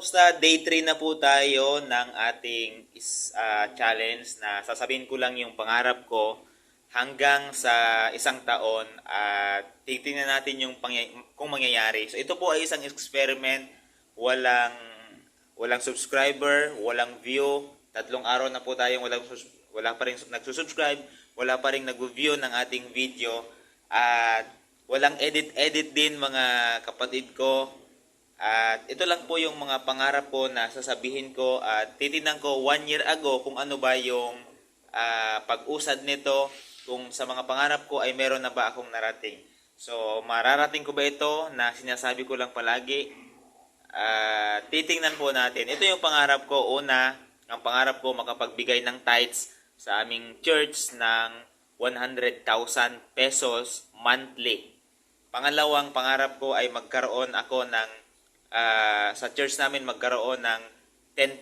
Kumusta? Day 3 na po tayo ng ating challenge na sasabihin ko lang yung pangarap ko hanggang sa isang taon at titingnan natin yung kung mangyayari. So ito po ay isang experiment, walang walang subscriber, walang view. 3 araw na po tayong wala pa rin nagsusubscribe, wala pa rin nag-view ng ating video at walang edit din mga kapatid ko. At ito lang po yung mga pangarap ko na sasabihin ko at titignan ko 1 year ago kung ano ba yung pag-usad nito, kung sa mga pangarap ko ay meron na ba akong narating. So, mararating ko ba ito na sinasabi ko lang palagi? Titingnan po natin. Ito yung pangarap ko. Una, ang pangarap ko makapagbigay ng tithes sa aming church ng 100,000 pesos monthly. Pangalawang pangarap ko ay magkaroon ako ng sa church namin magkaroon ng 10,000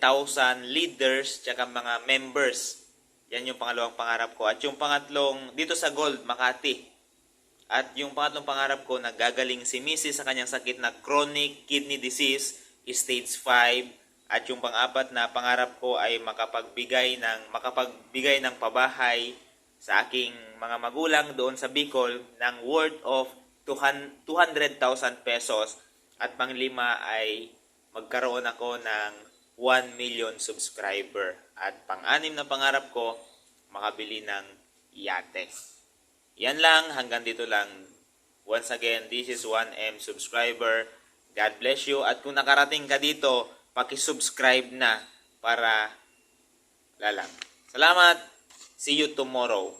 leaders tsaka mga members. Yan yung pangalawang pangarap ko. At yung pangatlong, dito sa Gold, Makati. At yung pangatlong pangarap ko, nagagaling si Mrs. sa kanyang sakit na chronic kidney disease, stage 5. At yung pang-apat na pangarap ko ay makapagbigay ng pabahay sa aking mga magulang doon sa Bicol ng worth of 200,000 pesos. At pang-5 ay magkaroon ako ng 1 million subscriber. At pang-6 na pangarap ko, makabili ng yate. Yan lang, hanggang dito lang. Once again, this is 1M subscriber. God bless you. At kung nakarating ka dito, paki-subscribe na para lalang. Salamat. See you tomorrow.